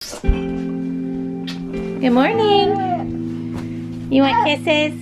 Good morning. You want kisses?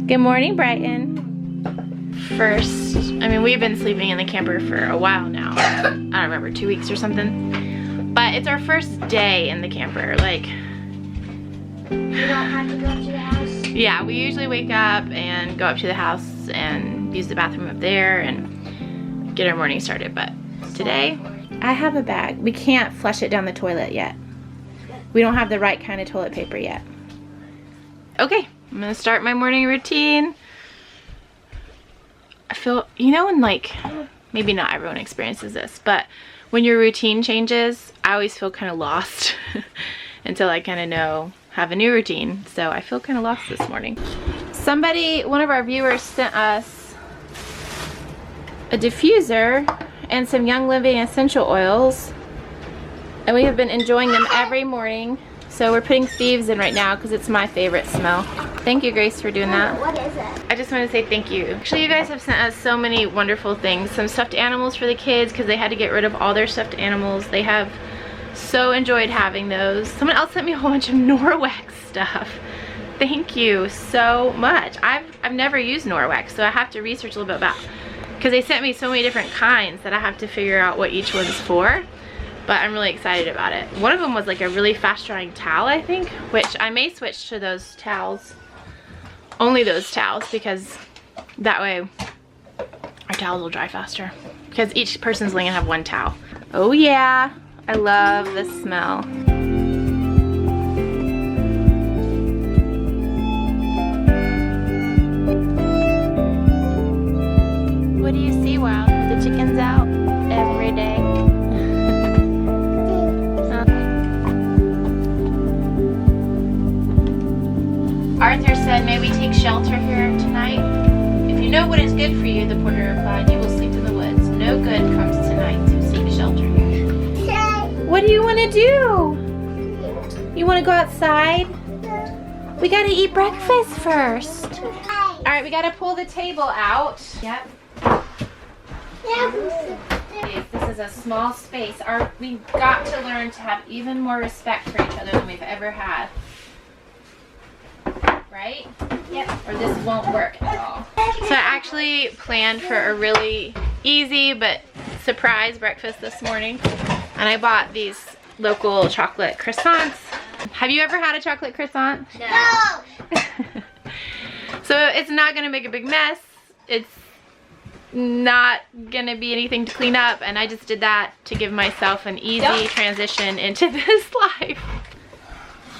Good morning, Brighton. First, I mean, we've been sleeping in the camper for a while now. I don't remember, 2 weeks or something. But it's our first day in the camper. Like, You don't have to go up to the house? yeah, we usually wake up and go up to the house and use the bathroom up there and get our morning started. But today, I have a bag. We can't flush it down the toilet yet. We don't have the right kind of toilet paper yet. Okay, I'm gonna start my morning routine. I feel, you know, when like, maybe not everyone experiences this, but when your routine changes, I always feel kind of lost until I kind of have a new routine. So I feel kind of lost this morning. Somebody, one of our viewers sent us a diffuser and some Young Living essential oils, and we have been enjoying them every morning. So we're putting Thieves in right now because it's my favorite smell. Thank you, Grace, for doing that. What is it? I just want to say thank you. Actually, you guys have sent us so many wonderful things. Some stuffed animals for the kids because they had to get rid of all their stuffed animals. They have so enjoyed having those. Someone else sent me a whole bunch of Norwex stuff. Thank you so much. I've never used Norwex, so I have to research a little bit about, because they sent me so many different kinds that I have to figure out what each one's for. But I'm really excited about it. One of them was like a really fast drying towel, I think, which I may switch to those towels. Only those towels, because that way our towels will dry faster. Because each person's only gonna have one towel. Oh yeah, I love the smell. What do you see, Wild? The chickens out every day. Arthur said, may we take shelter here tonight? If you know what is good for you, the porter replied, you will sleep in the woods. No good comes tonight, so seek shelter here. What do you want to do? You want to go outside? We got to eat breakfast first. All right, we got to pull the table out. Yep. This is a small space. We've got to learn to have even more respect for each other than we've ever had. Right? Yep. Or this won't work at all. So I actually planned for a really easy but surprise breakfast this morning. And I bought these local chocolate croissants. Have you ever had a chocolate croissant? No! So it's not gonna make a big mess. It's not gonna be anything to clean up, and I just did that to give myself an easy transition into this life.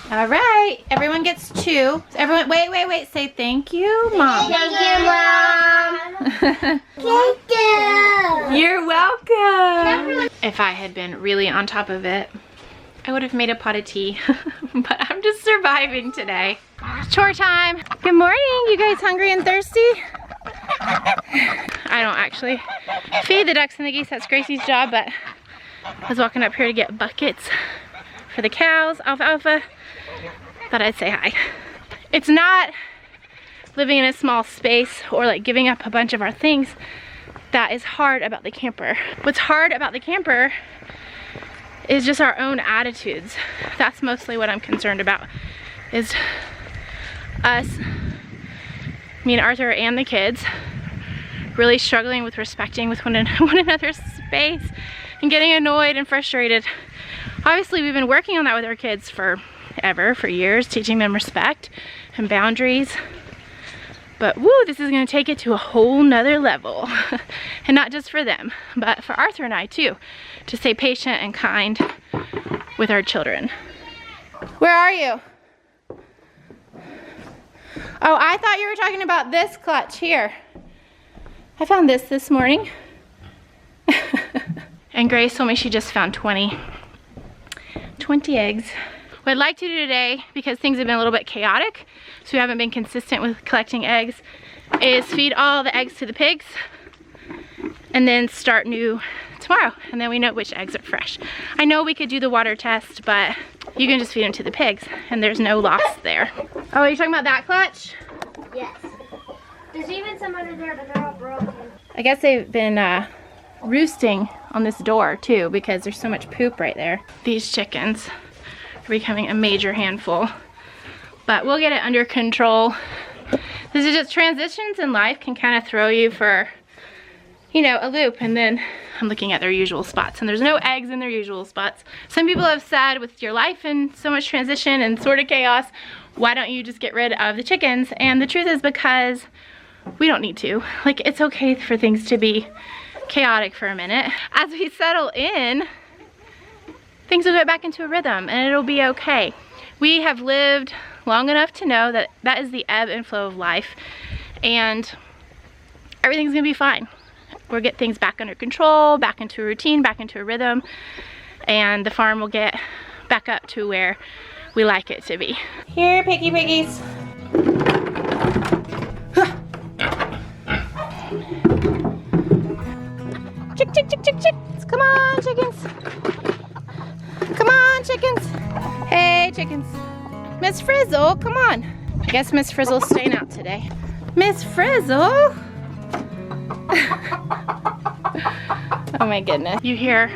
All right, everyone gets 2. Everyone, wait, say thank you, Mom. Thank you, Mom. Thank you. You're welcome. If I had been really on top of it, I would have made a pot of tea, but I'm just surviving today. Chore time. Good morning, you guys hungry and thirsty? I don't actually feed the ducks and the geese, that's Gracie's job, but I was walking up here to get buckets for the cows, alfalfa. Thought I'd say hi. It's not living in a small space or like giving up a bunch of our things that is hard about the camper. What's hard about the camper is just our own attitudes. That's mostly what I'm concerned about, is us, me and Arthur and the kids, really struggling with respecting with one another's space and getting annoyed and frustrated. Obviously, we've been working on that with our kids for years, teaching them respect and boundaries. But woo, this is gonna take it to a whole nother level. And not just for them, but for Arthur and I too, to stay patient and kind with our children. Where are you? Oh, I thought you were talking about this clutch here. I found this morning. And Grace told me she just found 20 eggs. What I'd like to do today, because things have been a little bit chaotic, so we haven't been consistent with collecting eggs, is feed all the eggs to the pigs and then start new tomorrow, and then we know which eggs are fresh. I know we could do the water test, but you can just feed them to the pigs and there's no loss there. Oh, are you talking about that clutch? Yes. There's even some under there, but they're all broken. I guess they've been roosting on this door too because there's so much poop right there. These chickens are becoming a major handful, but we'll get it under control. This is just transitions in life can kind of throw you for, you know, a loop. And then I'm looking at their usual spots and there's no eggs in their usual spots. Some people have said with your life and so much transition and sort of chaos, why don't you just get rid of the chickens? And the truth is because we don't need to. Like, it's okay for things to be chaotic for a minute. As we settle in, things will get back into a rhythm and it'll be okay. We have lived long enough to know that that is the ebb and flow of life and everything's gonna be fine. We'll get things back under control, back into a routine, back into a rhythm, and the farm will get back up to where we like it to be. Here, piggies. Chickens. Come on, chickens. Come on, chickens. Hey, chickens. Miss Frizzle, come on. I guess Miss Frizzle's staying out today. Miss Frizzle. Oh my goodness. You hear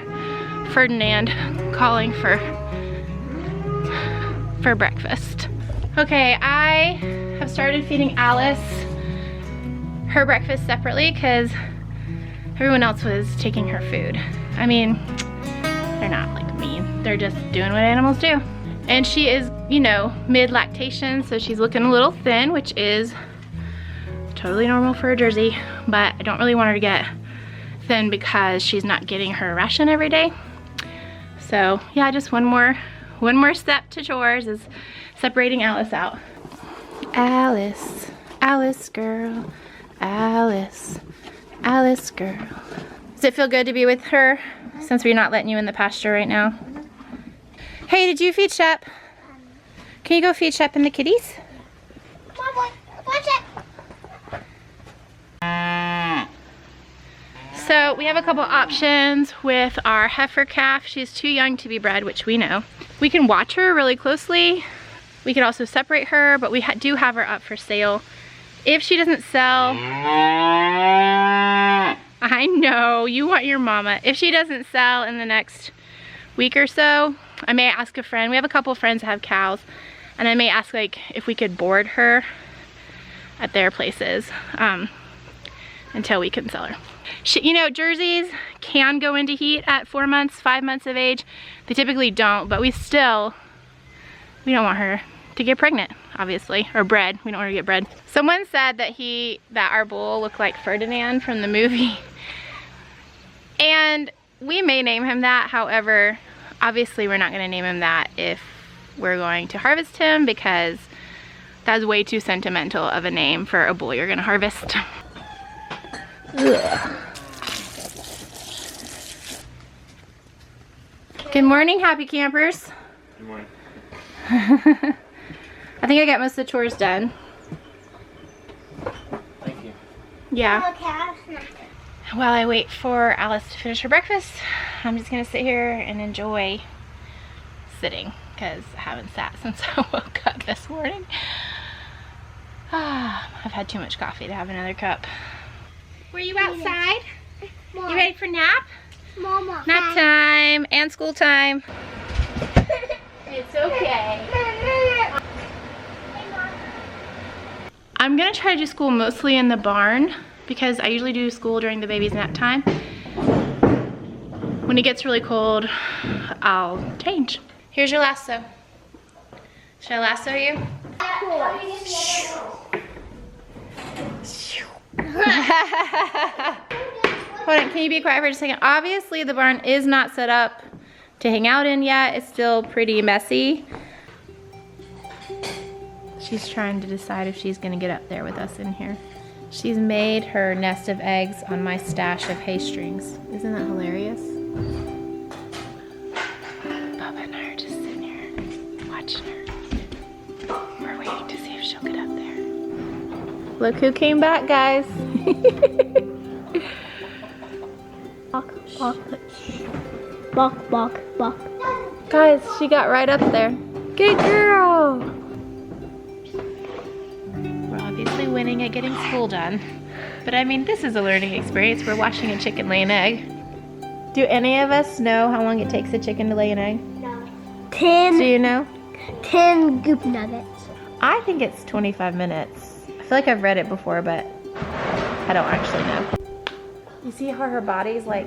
Ferdinand calling for breakfast. Okay, I have started feeding Alice her breakfast separately because everyone else was taking her food. I mean, they're not like mean. They're just doing what animals do. And she is, you know, mid-lactation, so she's looking a little thin, which is totally normal for a Jersey, but I don't really want her to get thin because she's not getting her ration every day. So yeah, just one more step to chores is separating Alice out. Alice girl, Alice girl. Does it feel good to be with her since we're not letting you in the pasture right now? Hey, did you feed Shep? Can you go feed Shep and the kitties? Come on, boy. Watch it. So we have a couple options with our heifer calf. She's too young to be bred, which we know. We can watch her really closely. We could also separate her, but we do have her up for sale. If she doesn't sell, I know, you want your mama. If she doesn't sell in the next week or so, I may ask a friend. We have a couple friends that have cows, and I may ask like if we could board her at their places until we can sell her. You know, Jerseys can go into heat at 4 months, 5 months of age. They typically don't, but we don't want her to get pregnant, obviously, or bred. We don't want her to get bred. Someone said that our bull looked like Ferdinand from the movie. And we may name him that. However, obviously we're not gonna name him that if we're going to harvest him because that's way too sentimental of a name for a bull you're gonna harvest. Ugh. Good morning, happy campers. Good morning. I think I got most of the chores done. Thank you. Yeah. Okay. While I wait for Alice to finish her breakfast, I'm just gonna sit here and enjoy sitting because I haven't sat since I woke up this morning. I've had too much coffee to have another cup. Were you outside? Mom. You ready for nap? Mama. Nap time and school time. It's okay. I'm gonna try to do school mostly in the barn because I usually do school during the baby's nap time. When it gets really cold, I'll change. Here's your lasso. Should I lasso you? Hold on, can you be quiet for just a second? Obviously the barn is not set up to hang out in yet. It's still pretty messy. She's trying to decide if she's gonna get up there with us in here. She's made her nest of eggs on my stash of hay strings. Isn't that hilarious? Bubba and I are just sitting here watching her. We're waiting to see if she'll get up there. Look who came back, guys. Walk, walk, walk, walk, walk. Guys, she got right up there. Good girl. We're obviously winning at getting school done. But I mean, this is a learning experience. We're watching a chicken lay an egg. Do any of us know how long it takes a chicken to lay an egg? No. Do 10 you know? goop nuggets. I think it's 25 minutes. I feel like I've read it before, but I don't actually know. You see how her body's like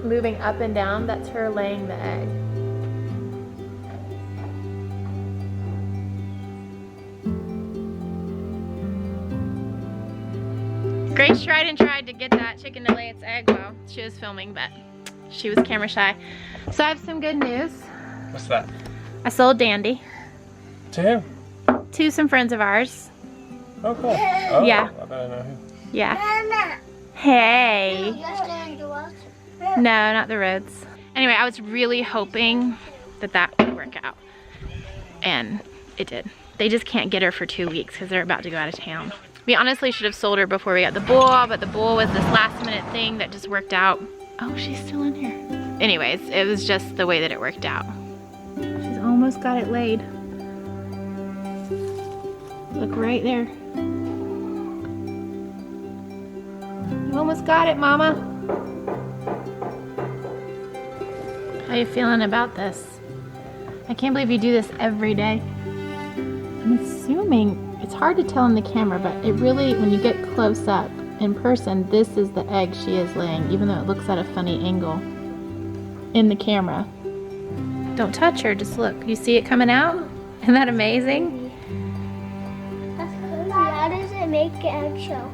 moving up and down? That's her laying the egg. Grace tried to get that chicken to lay its egg while she was filming, but she was camera shy. So I have some good news. What's that? I sold Dandy To who? to some friends of ours. Oh, cool. Oh, Yeah. I bet I know who. Yeah. Mama. Hey. You're going to us? No, not the roads. Anyway, I was really hoping that that would work out. And it did. They just can't get her for 2 weeks because they're about to go out of town. We honestly should have sold her before we got the bull, but the bull was this last minute thing that just worked out. Oh, she's still in here. Anyways, it was just the way that it worked out. She's almost got it laid. Look right there. You almost got it, Mama. How you feeling about this? I can't believe you do this every day. I'm assuming, it's hard to tell in the camera, but it really, when you get close up in person, this is the egg she is laying, even though it looks at a funny angle in the camera. Don't touch her, just look. You see it coming out? Isn't that amazing? That's crazy. How does it make an eggshell?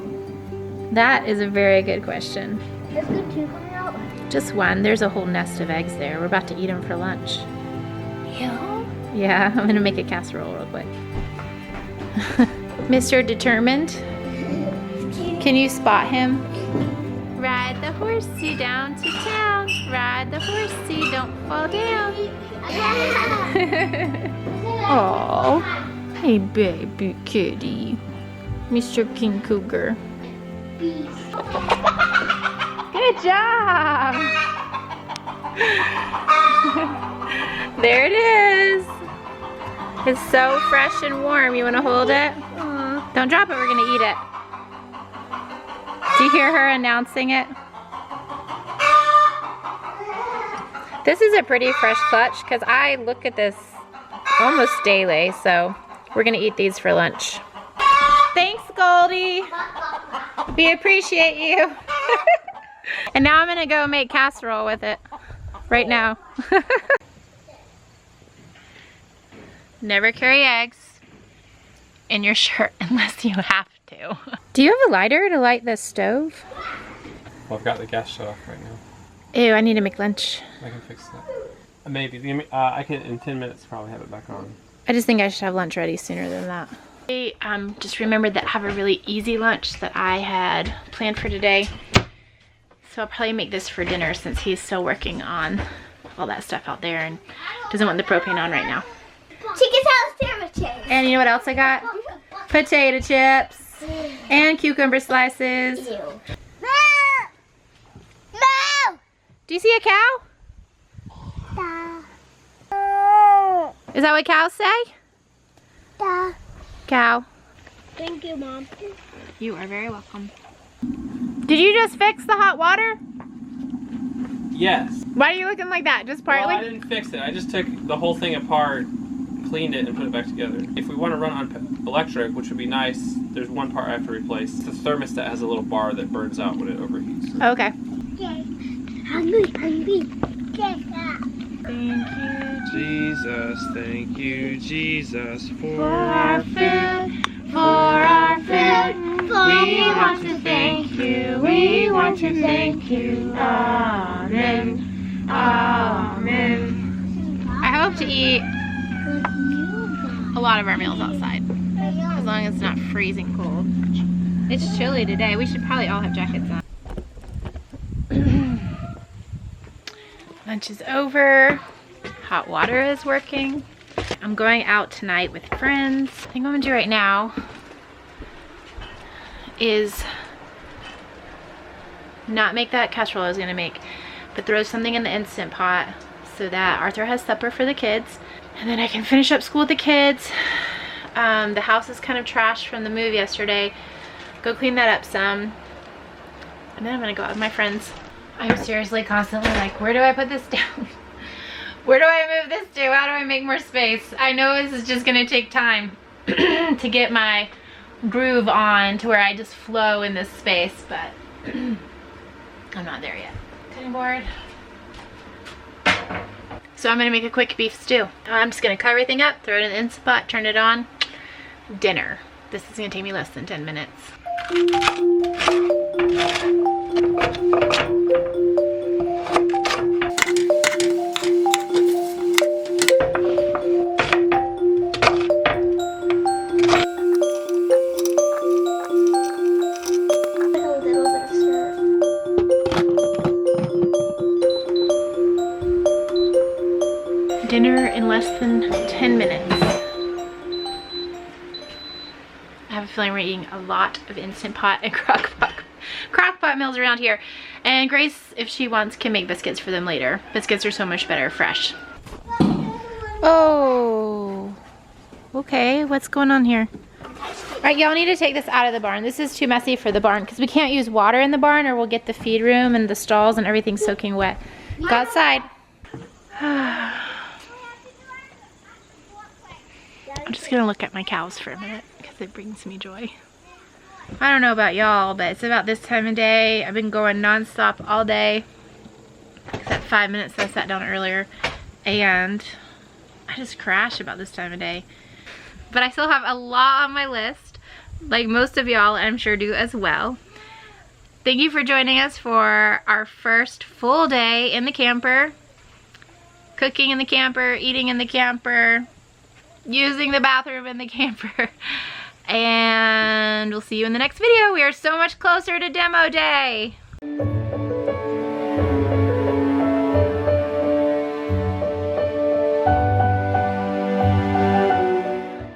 That is a very good question. There's good two coming out. Just one. There's a whole nest of eggs there. We're about to eat them for lunch. Yeah. Yeah, I'm gonna make a casserole real quick. Mr. Determined, can you spot him? Ride the horsey down to town. Ride the horsey, don't fall down. Oh, hey baby kitty. Mr. King Cougar. Good job! There it is. It's so fresh and warm. You want to hold it? Don't drop it. We're going to eat it. Do you hear her announcing it? This is a pretty fresh clutch because I look at this almost daily. So we're going to eat these for lunch. Thanks, Goldie. We appreciate you. And now I'm going to go make casserole with it right now. Never carry eggs in your shirt unless you have to. Do you have a lighter to light the stove? Well, I've got the gas shut off right now. Ew, I need to make lunch. I can fix that. Maybe. I can, in 10 minutes, probably have it back on. I just think I should have lunch ready sooner than that. I just remembered that I have a really easy lunch that I had planned for today. So I'll probably make this for dinner since he's still working on all that stuff out there and doesn't want the propane on right now. Chicken's house sandwiches. And you know what else I got? Potato chips and cucumber slices. Ew. Moo! Moo! Do you see a cow? Da. Is that what cows say? Da. Cow. Thank you, Mom. You are very welcome. Did you just fix the hot water? Yes. Why are you looking like that? Just partly? Well, I didn't fix it. I just took the whole thing apart, cleaned it, and put it back together. If we want to run on electric, which would be nice, there's one part I have to replace. The thermostat has a little bar that burns out when it overheats. Okay. Okay. Hungry. Thank you, Jesus, thank you, Jesus, for our food. For our food. We want to thank you. We want to thank you. Amen. Amen. I hope to eat a lot of our meals outside, as long as it's not freezing cold. It's chilly today. We should probably all have jackets on. Lunch is over. Hot water is working. I'm going out tonight with friends. I think what I'm gonna do right now is not make that casserole I was gonna make, but throw something in the Instant Pot so that Arthur has supper for the kids. And then I can finish up school with the kids. The house is kind of trashed from the move yesterday. Go clean that up some. And then I'm gonna go out with my friends. I'm seriously constantly like, where do I put this down? Where do I move this to? How do I make more space? I know this is just gonna take time to get my groove on to where I just flow in this space, but I'm not there yet. Cutting board. So I'm gonna make a quick beef stew. I'm just gonna cut everything up, throw it in the Instant Pot, turn it on. Dinner. This is gonna take me less than 10 minutes. Dinner in less than 10 minutes. I have a feeling we're eating a lot of Instant Pot and crock pot meals around here. And Grace, if she wants, can make biscuits for them later. Biscuits are so much better fresh. Oh, okay, what's going on here? All right, y'all need to take this out of the barn. This is too messy for the barn because we can't use water in the barn or we'll get the feed room and the stalls and everything soaking wet. Go outside. I'm just gonna look at my cows for a minute because it brings me joy. I don't know about y'all, but it's about this time of day. I've been going non-stop all day, except 5 minutes that I sat down earlier, and I just crash about this time of day. But I still have a lot on my list, like most of y'all I'm sure do as well. Thank you for joining us for our first full day in the camper. Cooking in the camper, eating in the camper, using the bathroom in the camper. And we'll see you in the next video. We are so much closer to demo day.